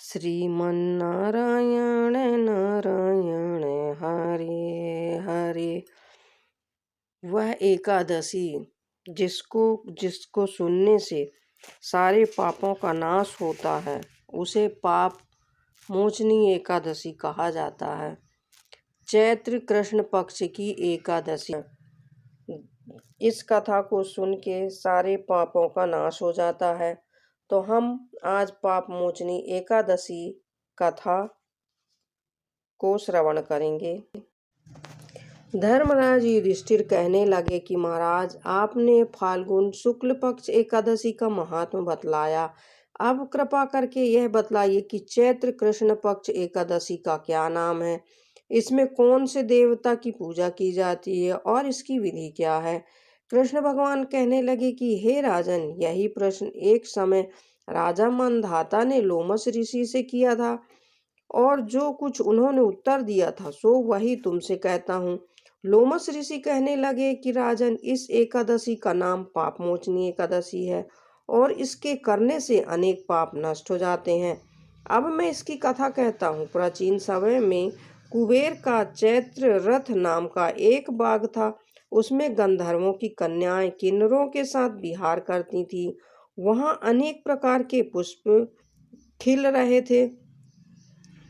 श्रीमन्नारायण नारायण हरे हरे। वह एकादशी जिसको जिसको सुनने से सारे पापों का नाश होता है, उसे पाप मोचनी एकादशी कहा जाता है। चैत्र कृष्ण पक्ष की एकादशी। इस कथा को सुन के सारे पापों का नाश हो जाता है। तो हम आज पाप मोचनी एकादशी कथा को श्रवण करेंगे। धर्मराज युधिष्ठिर कहने लगे कि महाराज, आपने फाल्गुन शुक्ल पक्ष एकादशी का महात्म्य बतलाया, अब कृपा करके यह बतलाइए कि चैत्र कृष्ण पक्ष एकादशी का क्या नाम है, इसमें कौन से देवता की पूजा की जाती है और इसकी विधि क्या है। कृष्ण भगवान कहने लगे कि हे राजन, यही प्रश्न एक समय राजा मंधाता ने लोमस ऋषि से किया था और जो कुछ उन्होंने उत्तर दिया था सो वही तुमसे कहता हूँ। लोमस ऋषि कहने लगे कि राजन, इस एकादशी का नाम पाप मोचनी एकादशी है और इसके करने से अनेक पाप नष्ट हो जाते हैं। अब मैं इसकी कथा कहता हूँ। प्राचीन समय में कुबेर का चैत्र रथ नाम का एक बाग था। उसमें गंधर्वों की कन्याएं किन्नरों के साथ विहार करती थी। वहां अनेक प्रकार के पुष्प खिल रहे थे।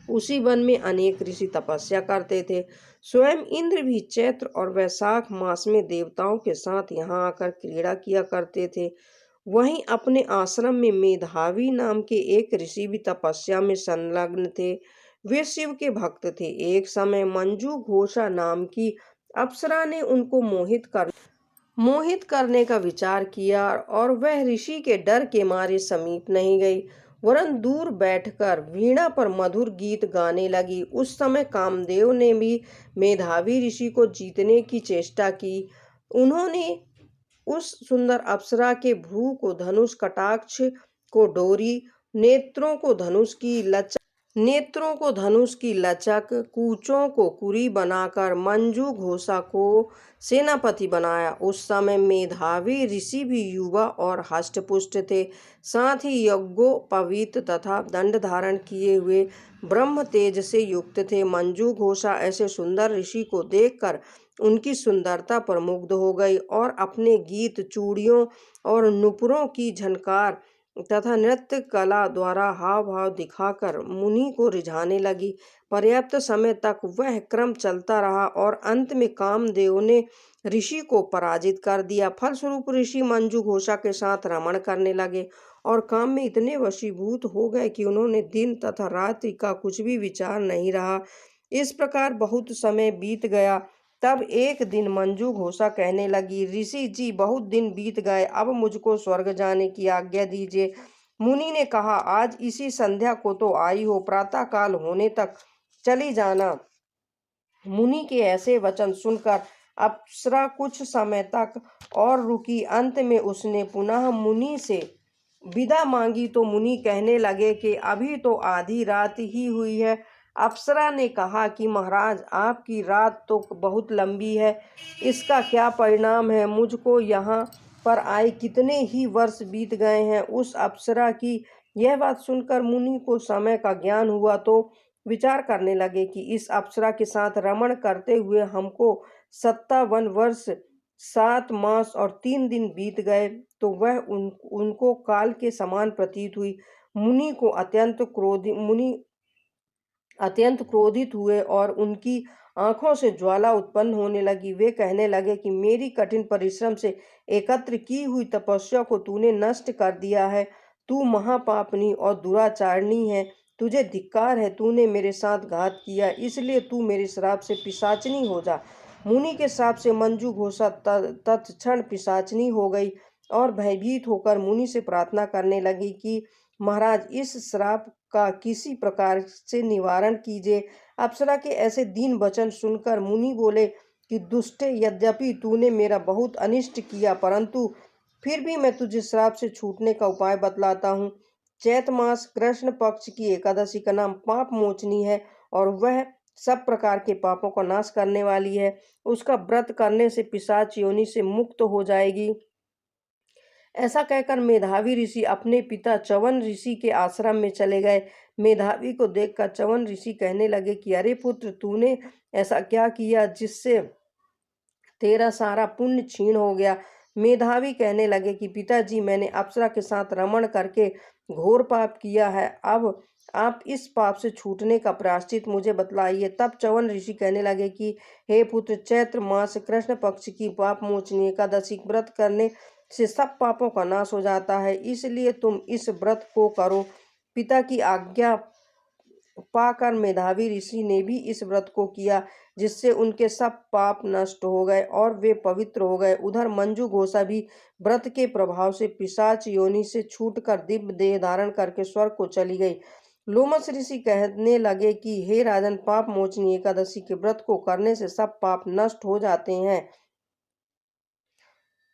उसी वन में अनेक ऋषि तपस्या करते थे। स्वयं इंद्र भी चैत्र और वैशाख मास में देवताओं के साथ यहाँ आकर क्रीड़ा किया करते थे। वहीं अपने आश्रम में मेधावी नाम के एक ऋषि भी तपस्या में संलग्न थे। वे शिव के भक्त थे। एक समय मंजू घोषा नाम की अप्सरा ने उनको मोहित करने का विचार किया और वह ऋषि के डर के मारे समीप नहीं गई, वरन दूर बैठकर वीणा पर मधुर गीत गाने लगी। उस समय कामदेव ने भी मेधावी ऋषि को जीतने की चेष्टा की। उन्होंने उस सुंदर अप्सरा के भ्रू को धनुष, कटाक्ष को डोरी, नेत्रों को धनुष की लचक, कूचों को कुरी बनाकर मंजू घोषा को सेनापति बनाया। उस समय मेधावी ऋषि भी युवा और हष्टपुष्ट थे, साथ ही यज्ञोपवीत तथा दंड धारण किए हुए ब्रह्म तेज से युक्त थे। मंजू घोषा ऐसे सुंदर ऋषि को देखकर उनकी सुंदरता पर मुग्ध हो गई और अपने गीत, चूड़ियों और नुपुरों की झनकार तथा नृत्य कला द्वारा हाव भाव दिखाकर मुनि को रिझाने लगी। पर्याप्त समय तक वह क्रम चलता रहा और अंत में कामदेव ने ऋषि को पराजित कर दिया। फलस्वरूप ऋषि मंजू घोषा के साथ रमण करने लगे और काम में इतने वशीभूत हो गए कि उन्होंने दिन तथा रात्रि का कुछ भी विचार नहीं रहा। इस प्रकार बहुत समय बीत गया। तब एक दिन मंजू घोषा कहने लगी, ऋषि जी, बहुत दिन बीत गए, अब मुझको स्वर्ग जाने की आज्ञा दीजिए। मुनि ने कहा, आज इसी संध्या को तो आई हो, प्रातः काल होने तक चली जाना। मुनि के ऐसे वचन सुनकर अप्सरा कुछ समय तक और रुकी। अंत में उसने पुनः मुनि से विदा मांगी तो मुनि कहने लगे कि अभी तो आधी रात ही हुई है। अप्सरा ने कहा कि महाराज, आपकी रात तो बहुत लंबी है, इसका क्या परिणाम है। मुझको यहाँ पर आए कितने ही वर्ष बीत गए हैं। उस अप्सरा की यह बात सुनकर मुनि को समय का ज्ञान हुआ तो विचार करने लगे कि इस अप्सरा के साथ रमण करते हुए हमको 57 वर्ष 7 मास और 3 दिन बीत गए। तो वह उनको काल के समान प्रतीत हुई। मुनि अत्यंत क्रोधित हुए और उनकी आंखों से ज्वाला उत्पन्न होने लगी। वे कहने लगे कि मेरी कठिन परिश्रम से एकत्र की हुई तपस्या को तूने नष्ट कर दिया है। तू महापापनी और दुराचारणी है, तुझे धिक्कार है। तूने मेरे साथ घात किया, इसलिए तू मेरे श्राप से पिशाचनी हो जा। मुनि के श्राप से मंजू घोषा तत्क्षण पिशाचनी हो गई और भयभीत होकर मुनि से प्रार्थना करने लगी कि महाराज, इस श्राप का किसी प्रकार से निवारण कीजिए। अप्सरा के ऐसे दीन वचन सुनकर मुनि बोले कि दुष्टे, यद्यपि तूने मेरा बहुत अनिष्ट किया, परंतु फिर भी मैं तुझे श्राप से छूटने का उपाय बतलाता हूँ। चैत मास कृष्ण पक्ष की एकादशी का नाम पाप मोचनी है और वह सब प्रकार के पापों का नाश करने वाली है। उसका व्रत करने से पिशाच योनि से मुक्त हो जाएगी। ऐसा कहकर मेधावी ऋषि अपने पिता च्यवन ऋषि के आश्रम में चले गए। मेधावी को देखकर च्यवन ऋषि कहने लगे कि अरे पुत्र, तूने ऐसा क्या किया जिससे तेरा सारा पुण्य क्षीण हो गया। मेधावी कहने लगे कि पिताजी, मैंने अप्सरा के साथ रमण करके घोर पाप किया है। अब आप इस पाप से छूटने का प्रायश्चित मुझे बतलाइए। तब च्यवन ऋषि कहने लगे कि हे पुत्र, चैत्र मास कृष्ण पक्ष की पाप मोचनी एकादशी व्रत करने से सब पापों का नाश हो जाता है, इसलिए तुम इस व्रत को करो। पिता की आज्ञा पाकर मेधावी ऋषि ने भी इस व्रत को किया, जिससे उनके सब पाप नष्ट हो गए और वे पवित्र हो गए। उधर मंजू घोषा भी व्रत के प्रभाव से पिशाच योनि से छूटकर दिव्य देह धारण करके स्वर्ग को चली गई। लोमस ऋषि कहने लगे कि हे राजन, पाप मोचनी एकादशी के व्रत को करने से सब पाप नष्ट हो जाते हैं।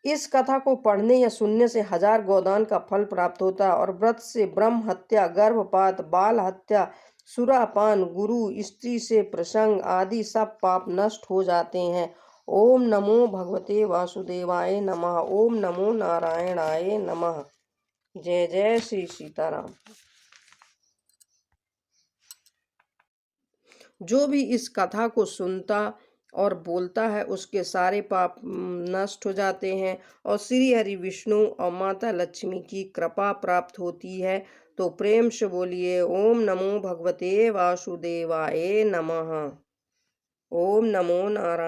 इस कथा को पढ़ने या सुनने से 1000 गोदान का फल प्राप्त होता है और व्रत से ब्रह्म हत्या, गर्भपात, बाल हत्या, सुरापान, गुरु स्त्री से प्रसंग आदि सब पाप नष्ट हो जाते हैं। ओम नमो भगवते वासुदेवाय नमः। ओम नमो नारायणाय नमः। जय जय श्री सीताराम। जो भी इस कथा को सुनता और बोलता है उसके सारे पाप नष्ट हो जाते हैं और श्री हरि विष्णु और माता लक्ष्मी की कृपा प्राप्त होती है। तो प्रेम से बोलिए ओम नमो भगवते वासुदेवाय नमः। ओम नमो नारायण।